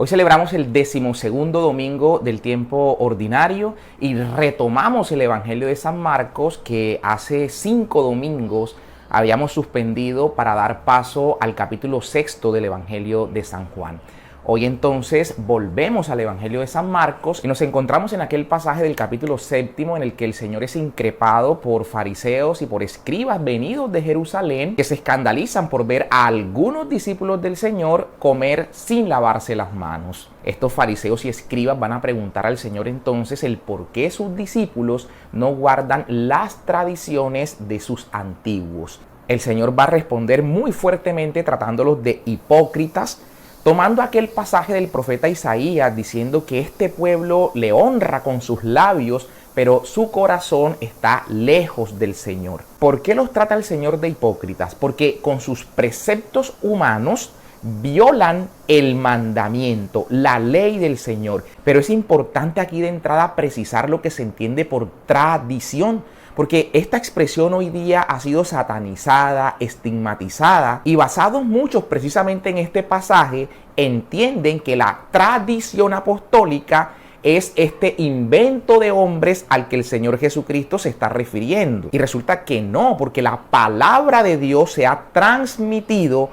Hoy celebramos el 12º domingo del tiempo ordinario y retomamos el Evangelio de San Marcos que hace 5 domingos habíamos suspendido para dar paso al capítulo 6 del Evangelio de San Juan. Hoy entonces volvemos al Evangelio de San Marcos y nos encontramos en aquel pasaje del capítulo 7 en el que el Señor es increpado por fariseos y por escribas venidos de Jerusalén que se escandalizan por ver a algunos discípulos del Señor comer sin lavarse las manos. Estos fariseos y escribas van a preguntar al Señor entonces el por qué sus discípulos no guardan las tradiciones de sus antiguos. El Señor va a responder muy fuertemente tratándolos de hipócritas, tomando aquel pasaje del profeta Isaías diciendo que este pueblo le honra con sus labios, pero su corazón está lejos del Señor. ¿Por qué los trata el Señor de hipócritas? Porque con sus preceptos humanos violan el mandamiento, la ley del Señor. Pero es importante aquí de entrada precisar lo que se entiende por tradición, porque esta expresión hoy día ha sido satanizada, estigmatizada, y basados muchos precisamente en este pasaje, entienden que la tradición apostólica es este invento de hombres al que el Señor Jesucristo se está refiriendo. Y resulta que no, porque la palabra de Dios se ha transmitido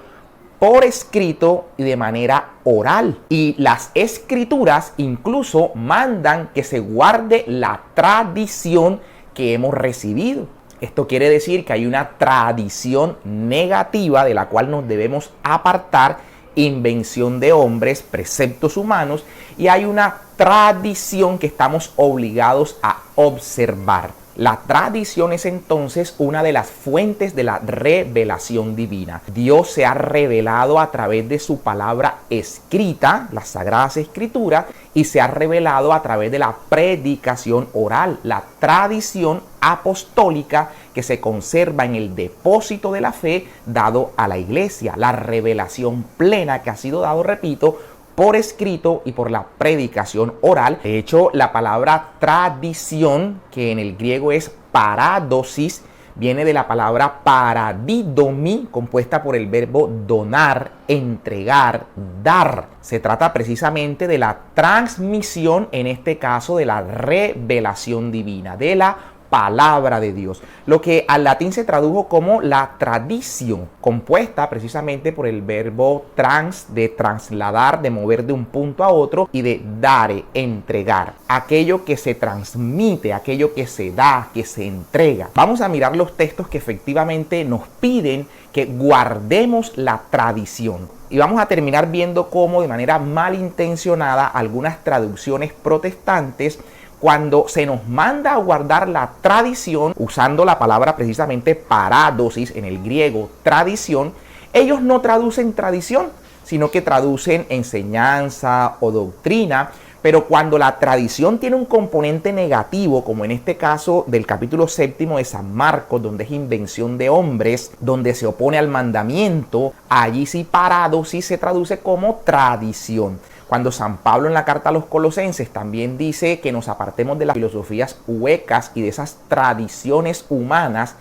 por escrito y de manera oral. Y las escrituras incluso mandan que se guarde la tradición que hemos recibido. Esto quiere decir que hay una tradición negativa de la cual nos debemos apartar, invención de hombres, preceptos humanos, y hay una tradición que estamos obligados a observar. La tradición es entonces una de las fuentes de la revelación divina. Dios se ha revelado a través de su palabra escrita, las Sagradas Escrituras, y se ha revelado a través de la predicación oral, la tradición apostólica que se conserva en el depósito de la fe dado a la iglesia, la revelación plena que ha sido dado, repito, por escrito y por la predicación oral. De hecho, la palabra tradición, que en el griego es paradosis, viene de la palabra paradidomi, compuesta por el verbo donar, entregar, dar. Se trata precisamente de la transmisión, en este caso de la revelación divina, de la palabra de Dios, lo que al latín se tradujo como la tradición, compuesta precisamente por el verbo trans, de trasladar, de mover de un punto a otro, y de dare, entregar, aquello que se transmite, aquello que se da, que se entrega. Vamos a mirar los textos que efectivamente nos piden que guardemos la tradición. Y vamos a terminar viendo cómo de manera malintencionada algunas traducciones protestantes, cuando se nos manda a guardar la tradición, usando la palabra precisamente paradosis, en el griego tradición, ellos no traducen tradición, sino que traducen enseñanza o doctrina. Pero cuando la tradición tiene un componente negativo, como en este caso del capítulo 7 de San Marcos, donde es invención de hombres, donde se opone al mandamiento, allí sí paradosis se traduce como tradición. Cuando San Pablo en la carta a los Colosenses también dice que nos apartemos de las filosofías huecas y de esas tradiciones humanas,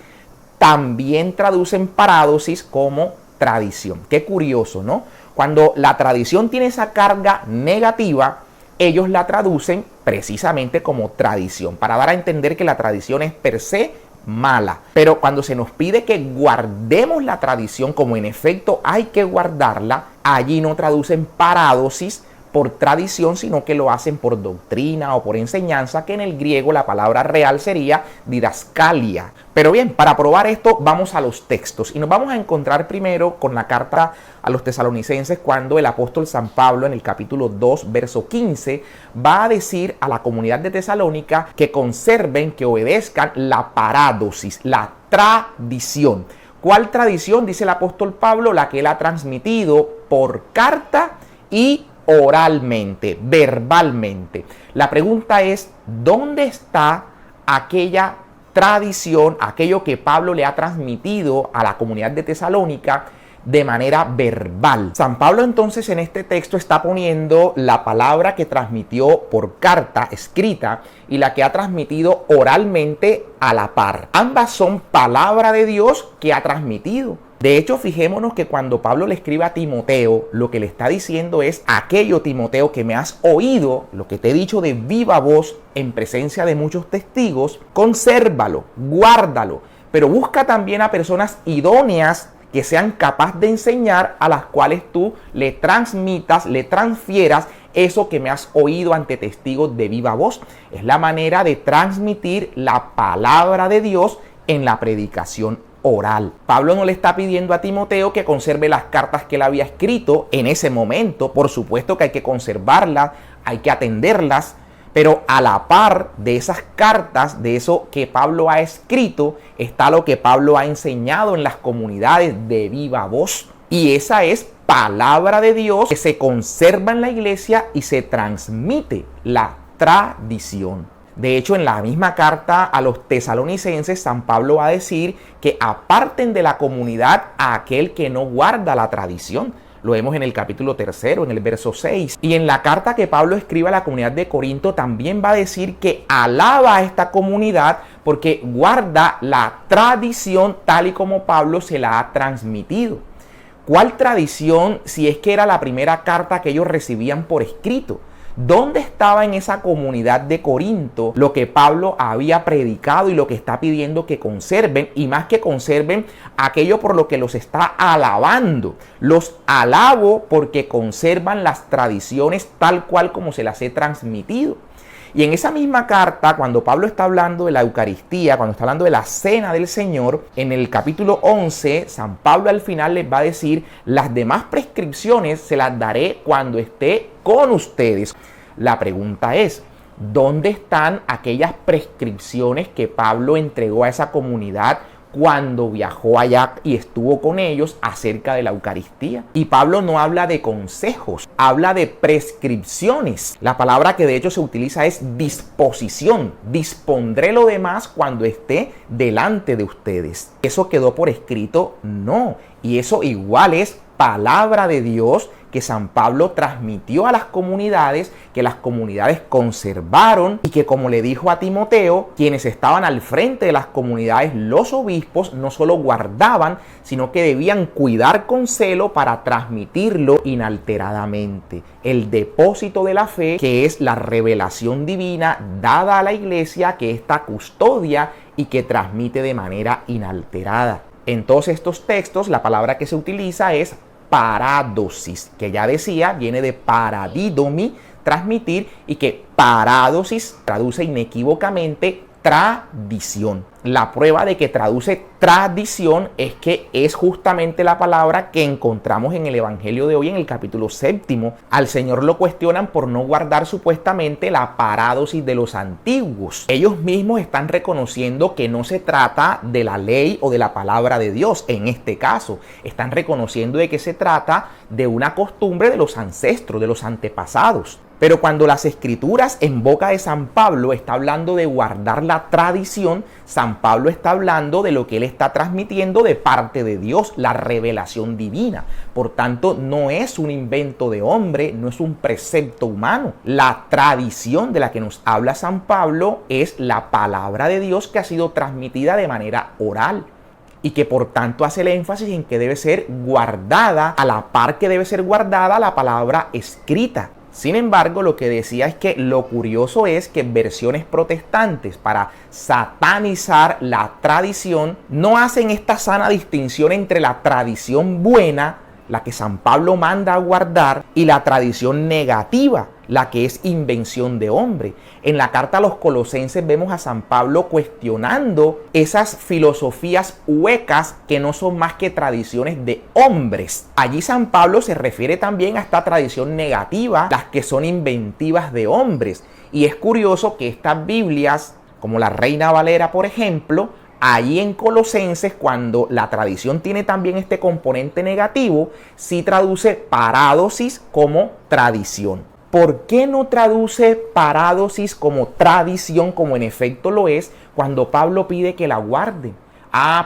también traducen paradosis como tradición. Qué curioso, ¿no? Cuando la tradición tiene esa carga negativa, ellos la traducen precisamente como tradición, para dar a entender que la tradición es per se mala. Pero cuando se nos pide que guardemos la tradición, como en efecto hay que guardarla, allí no traducen paradosis por tradición, sino que lo hacen por doctrina o por enseñanza, que en el griego la palabra real sería didascalia. Pero bien, para probar esto vamos a los textos y nos vamos a encontrar primero con la carta a los tesalonicenses, cuando el apóstol San Pablo en el capítulo 2, verso 15, va a decir a la comunidad de Tesalónica que conserven, que obedezcan la paradosis, la tradición. ¿Cuál tradición? Dice el apóstol Pablo, la que él ha transmitido por carta y oralmente, verbalmente. La pregunta es, ¿dónde está aquella tradición, aquello que Pablo le ha transmitido a la comunidad de Tesalónica de manera verbal? San Pablo entonces en este texto está poniendo la palabra que transmitió por carta escrita y la que ha transmitido oralmente a la par. Ambas son palabra de Dios que ha transmitido. De hecho, fijémonos que cuando Pablo le escribe a Timoteo, lo que le está diciendo es: aquello, Timoteo, que me has oído, lo que te he dicho de viva voz en presencia de muchos testigos, consérvalo, guárdalo, pero busca también a personas idóneas que sean capaces de enseñar, a las cuales tú le transmitas, le transfieras eso que me has oído ante testigos de viva voz. Es la manera de transmitir la palabra de Dios en la predicación oral. Pablo no le está pidiendo a Timoteo que conserve las cartas que él había escrito en ese momento. Por supuesto que hay que conservarlas, hay que atenderlas, pero a la par de esas cartas, de eso que Pablo ha escrito, está lo que Pablo ha enseñado en las comunidades de viva voz. Y esa es palabra de Dios que se conserva en la iglesia y se transmite, la tradición. De hecho, en la misma carta a los tesalonicenses, San Pablo va a decir que aparten de la comunidad a aquel que no guarda la tradición. Lo vemos en el capítulo 3, en el verso 6. Y en la carta que Pablo escribe a la comunidad de Corinto también va a decir que alaba a esta comunidad porque guarda la tradición tal y como Pablo se la ha transmitido. ¿Cuál tradición si es que era la primera carta que ellos recibían por escrito? ¿Dónde estaba en esa comunidad de Corinto lo que Pablo había predicado y lo que está pidiendo que conserven? Y más que conserven, aquello por lo que los está alabando. Los alabo porque conservan las tradiciones tal cual como se las he transmitido. Y en esa misma carta, cuando Pablo está hablando de la Eucaristía, cuando está hablando de la Cena del Señor, en el capítulo 11, San Pablo al final les va a decir: las demás prescripciones se las daré cuando esté con ustedes. La pregunta es: ¿dónde están aquellas prescripciones que Pablo entregó a esa comunidad cuando viajó allá y estuvo con ellos acerca de la Eucaristía? Y Pablo no habla de consejos, habla de prescripciones. La palabra que de hecho se utiliza es disposición. Dispondré lo demás cuando esté delante de ustedes. ¿Eso quedó por escrito? No. Y eso igual es palabra de Dios que San Pablo transmitió a las comunidades, que las comunidades conservaron y que, como le dijo a Timoteo, quienes estaban al frente de las comunidades, los obispos, no solo guardaban, sino que debían cuidar con celo para transmitirlo inalteradamente. El depósito de la fe, que es la revelación divina dada a la iglesia, que esta custodia y que transmite de manera inalterada. En todos estos textos, la palabra que se utiliza es parádosis, que ya decía, viene de paradidomi, transmitir, y que parádosis traduce inequívocamente tradición. La prueba de que traduce tradición es que es justamente la palabra que encontramos en el Evangelio de hoy, en el capítulo 7. Al Señor lo cuestionan por no guardar supuestamente la parádosis de los antiguos. Ellos mismos están reconociendo que no se trata de la ley o de la palabra de Dios. En este caso, están reconociendo de que se trata de una costumbre de los ancestros, de los antepasados. Pero cuando las Escrituras en boca de San Pablo está hablando de guardar la tradición, San Pablo está hablando de lo que él está transmitiendo de parte de Dios, la revelación divina. Por tanto, no es un invento de hombre, no es un precepto humano. La tradición de la que nos habla San Pablo es la palabra de Dios que ha sido transmitida de manera oral, y que por tanto hace el énfasis en que debe ser guardada a la par que debe ser guardada la palabra escrita. Sin embargo, lo que decía es que lo curioso es que versiones protestantes, para satanizar la tradición, no hacen esta sana distinción entre la tradición buena, la que San Pablo manda a guardar, y la tradición negativa, la que es invención de hombre. En la carta a los Colosenses vemos a San Pablo cuestionando esas filosofías huecas que no son más que tradiciones de hombres. Allí San Pablo se refiere también a esta tradición negativa, las que son inventivas de hombres. Y es curioso que estas Biblias, como la Reina Valera, por ejemplo, allí en Colosenses, cuando la tradición tiene también este componente negativo, sí traduce parádosis como tradición. ¿Por qué no traduce parádosis como tradición, como en efecto lo es, cuando Pablo pide que la guarden?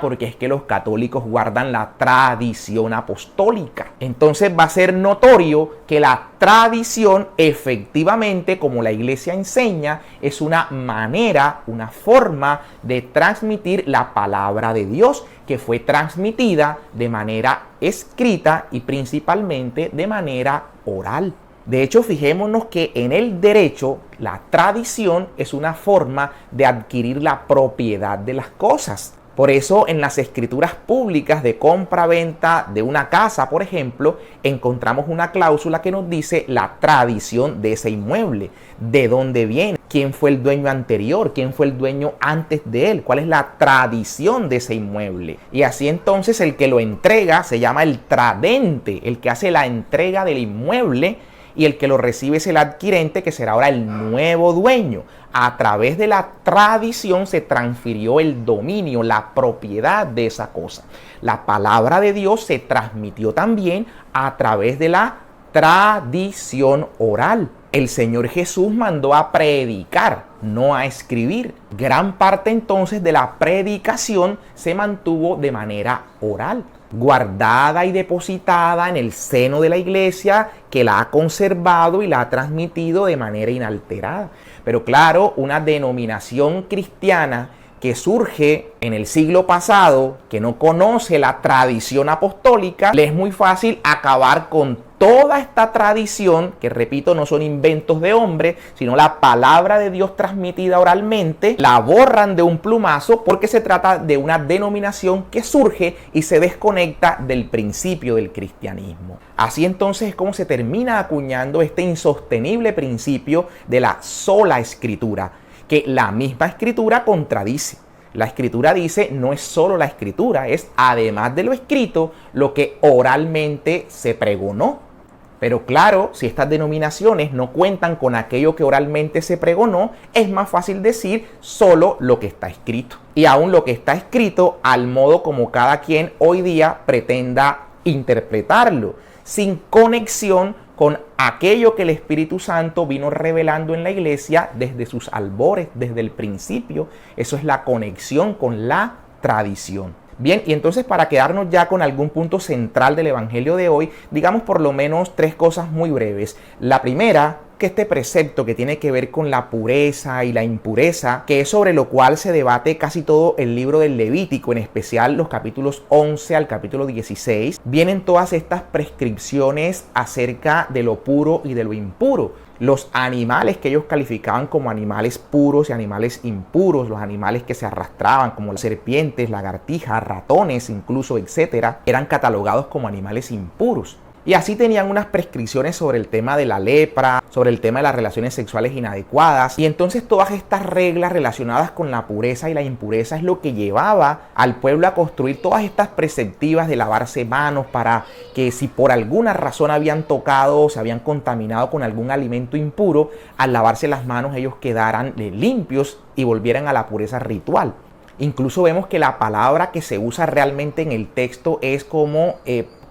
Porque es que los católicos guardan la tradición apostólica. Entonces va a ser notorio que la tradición efectivamente, como la iglesia enseña, es una manera, una forma de transmitir la palabra de Dios, que fue transmitida de manera escrita y principalmente de manera oral. De hecho, fijémonos que en el derecho, la tradición es una forma de adquirir la propiedad de las cosas. Por eso, en las escrituras públicas de compra-venta de una casa, por ejemplo, encontramos una cláusula que nos dice la tradición de ese inmueble, de dónde viene, quién fue el dueño anterior, quién fue el dueño antes de él, cuál es la tradición de ese inmueble. Y así entonces el que lo entrega se llama el tradente, el que hace la entrega del inmueble, y el que lo recibe es el adquirente, que será ahora el nuevo dueño. A través de la tradición se transfirió el dominio, la propiedad de esa cosa. La palabra de Dios se transmitió también a través de la tradición oral. El Señor Jesús mandó a predicar, no a escribir. Gran parte entonces de la predicación se mantuvo de manera oral, guardada y depositada en el seno de la iglesia, que la ha conservado y la ha transmitido de manera inalterada. Pero claro, una denominación cristiana que surge en el siglo pasado, que no conoce la tradición apostólica, le es muy fácil acabar con toda esta tradición, que repito, no son inventos de hombre, sino la palabra de Dios transmitida oralmente, la borran de un plumazo porque se trata de una denominación que surge y se desconecta del principio del cristianismo. Así entonces es como se termina acuñando este insostenible principio de la sola escritura, que la misma escritura contradice. La escritura dice, no es solo la escritura, es además de lo escrito, lo que oralmente se pregonó. Pero claro, si estas denominaciones no cuentan con aquello que oralmente se pregonó, es más fácil decir solo lo que está escrito. Y aún lo que está escrito al modo como cada quien hoy día pretenda interpretarlo, sin conexión con aquello que el Espíritu Santo vino revelando en la iglesia desde sus albores, desde el principio. Eso es la conexión con la tradición. Bien, y entonces para quedarnos ya con algún punto central del Evangelio de hoy, digamos por lo menos 3 cosas muy breves. La primera, que este precepto que tiene que ver con la pureza y la impureza, que es sobre lo cual se debate casi todo el libro del Levítico, en especial los capítulos 11 al capítulo 16, vienen todas estas prescripciones acerca de lo puro y de lo impuro. Los animales que ellos calificaban como animales puros y animales impuros, los animales que se arrastraban como las serpientes, lagartijas, ratones incluso, etcétera, eran catalogados como animales impuros. Y así tenían unas prescripciones sobre el tema de la lepra, sobre el tema de las relaciones sexuales inadecuadas. Y entonces todas estas reglas relacionadas con la pureza y la impureza es lo que llevaba al pueblo a construir todas estas preceptivas de lavarse manos, para que si por alguna razón habían tocado o se habían contaminado con algún alimento impuro, al lavarse las manos ellos quedaran limpios y volvieran a la pureza ritual. Incluso vemos que la palabra que se usa realmente en el texto es como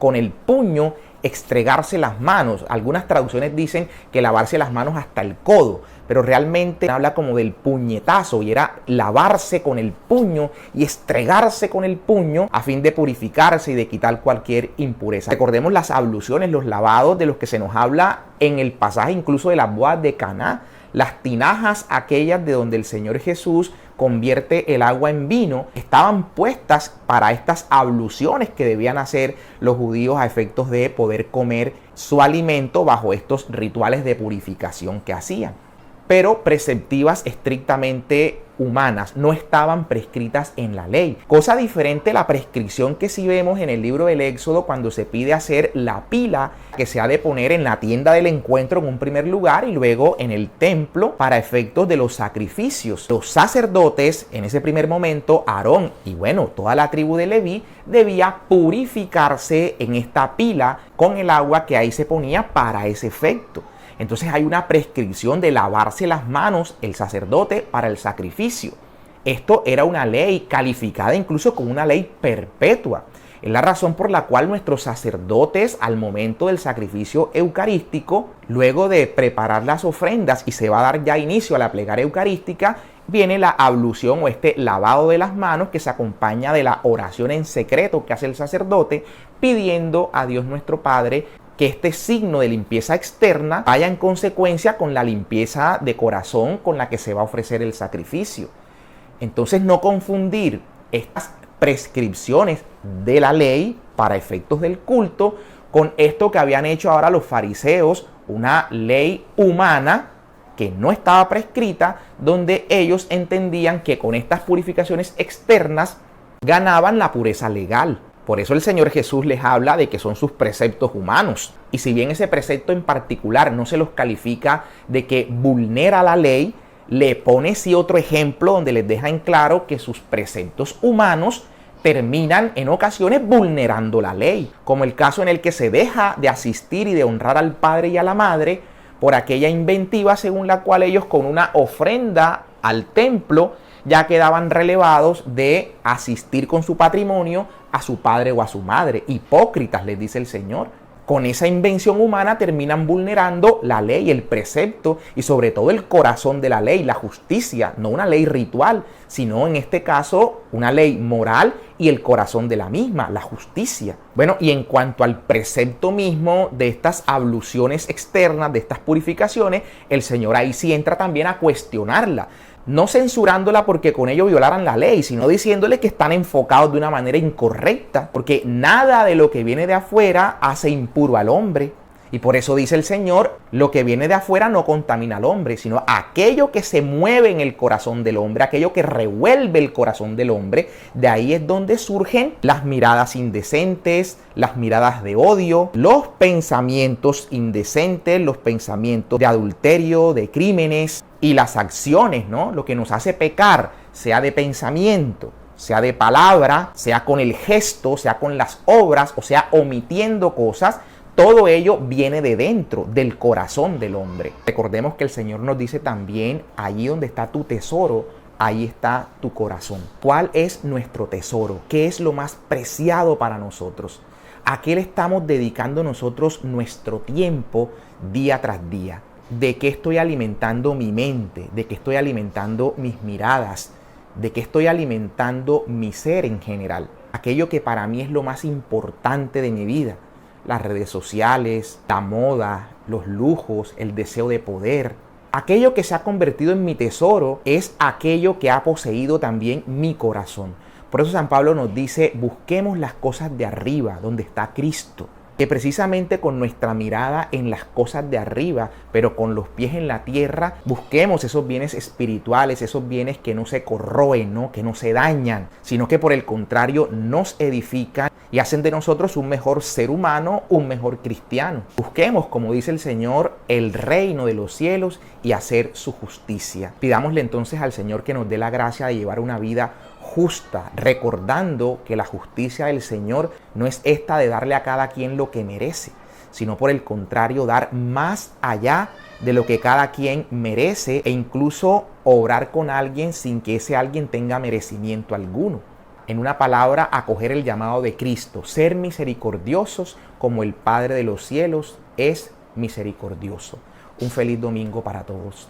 con el puño estregarse las manos. Algunas traducciones dicen que lavarse las manos hasta el codo, pero realmente habla como del puñetazo, y era lavarse con el puño y estregarse con el puño a fin de purificarse y de quitar cualquier impureza. Recordemos las abluciones, los lavados de los que se nos habla en el pasaje incluso de las bodas de Caná, las tinajas aquellas de donde el Señor Jesús convierte el agua en vino, estaban puestas para estas abluciones que debían hacer los judíos a efectos de poder comer su alimento bajo estos rituales de purificación que hacían. Pero preceptivas estrictamente humanas, no estaban prescritas en la ley. Cosa diferente la prescripción que sí vemos en el libro del Éxodo, cuando se pide hacer la pila que se ha de poner en la tienda del encuentro en un primer lugar y luego en el templo para efectos de los sacrificios. Los sacerdotes en ese primer momento, Aarón y toda la tribu de Leví, debía purificarse en esta pila con el agua que ahí se ponía para ese efecto. Entonces hay una prescripción de lavarse las manos el sacerdote para el sacrificio. Esto era una ley calificada incluso como una ley perpetua. Es la razón por la cual nuestros sacerdotes, al momento del sacrificio eucarístico, luego de preparar las ofrendas y se va a dar ya inicio a la plegaria eucarística, viene la ablución o este lavado de las manos que se acompaña de la oración en secreto que hace el sacerdote, pidiendo a Dios nuestro Padre que este signo de limpieza externa vaya en consecuencia con la limpieza de corazón con la que se va a ofrecer el sacrificio. Entonces, no confundir estas prescripciones de la ley para efectos del culto con esto que habían hecho ahora los fariseos, una ley humana que no estaba prescrita, donde ellos entendían que con estas purificaciones externas ganaban la pureza legal. Por eso el Señor Jesús les habla de que son sus preceptos humanos. Y si bien ese precepto en particular no se los califica de que vulnera la ley, le pone sí otro ejemplo donde les deja en claro que sus preceptos humanos terminan en ocasiones vulnerando la ley, como el caso en el que se deja de asistir y de honrar al padre y a la madre por aquella inventiva según la cual ellos con una ofrenda al templo ya quedaban relevados de asistir con su patrimonio a su padre o a su madre. Hipócritas, les dice el Señor. Con esa invención humana terminan vulnerando la ley, el precepto y sobre todo el corazón de la ley, la justicia, no una ley ritual, sino en este caso una ley moral y el corazón de la misma, la justicia. Bueno, y en cuanto al precepto mismo de estas abluciones externas, de estas purificaciones, el Señor ahí sí entra también a cuestionarla. No censurándola porque con ello violaran la ley, sino diciéndole que están enfocados de una manera incorrecta, porque nada de lo que viene de afuera hace impuro al hombre. Y por eso dice el Señor, lo que viene de afuera no contamina al hombre, sino aquello que se mueve en el corazón del hombre, aquello que revuelve el corazón del hombre. De ahí es donde surgen las miradas indecentes, las miradas de odio, los pensamientos indecentes, los pensamientos de adulterio, de crímenes y las acciones, ¿no? Lo que nos hace pecar, sea de pensamiento, sea de palabra, sea con el gesto, sea con las obras, o sea omitiendo cosas. Todo ello viene de dentro, del corazón del hombre. Recordemos que el Señor nos dice también, allí donde está tu tesoro, ahí está tu corazón. ¿Cuál es nuestro tesoro? ¿Qué es lo más preciado para nosotros? ¿A qué le estamos dedicando nosotros nuestro tiempo día tras día? ¿De qué estoy alimentando mi mente? ¿De qué estoy alimentando mis miradas? ¿De qué estoy alimentando mi ser en general? Aquello que para mí es lo más importante de mi vida. Las redes sociales, la moda, los lujos, el deseo de poder. Aquello que se ha convertido en mi tesoro es aquello que ha poseído también mi corazón. Por eso San Pablo nos dice, busquemos las cosas de arriba, donde está Cristo. Que precisamente con nuestra mirada en las cosas de arriba, pero con los pies en la tierra, busquemos esos bienes espirituales, esos bienes que no se corroen, ¿no? Que no se dañan, sino que por el contrario nos edifican y hacen de nosotros un mejor ser humano, un mejor cristiano. Busquemos, como dice el Señor, el reino de los cielos y hacer su justicia. Pidámosle entonces al Señor que nos dé la gracia de llevar una vida justa, recordando que la justicia del Señor no es esta de darle a cada quien lo que merece, sino por el contrario, dar más allá de lo que cada quien merece e incluso obrar con alguien sin que ese alguien tenga merecimiento alguno. En una palabra, acoger el llamado de Cristo, ser misericordiosos como el Padre de los cielos es misericordioso. Un feliz domingo para todos.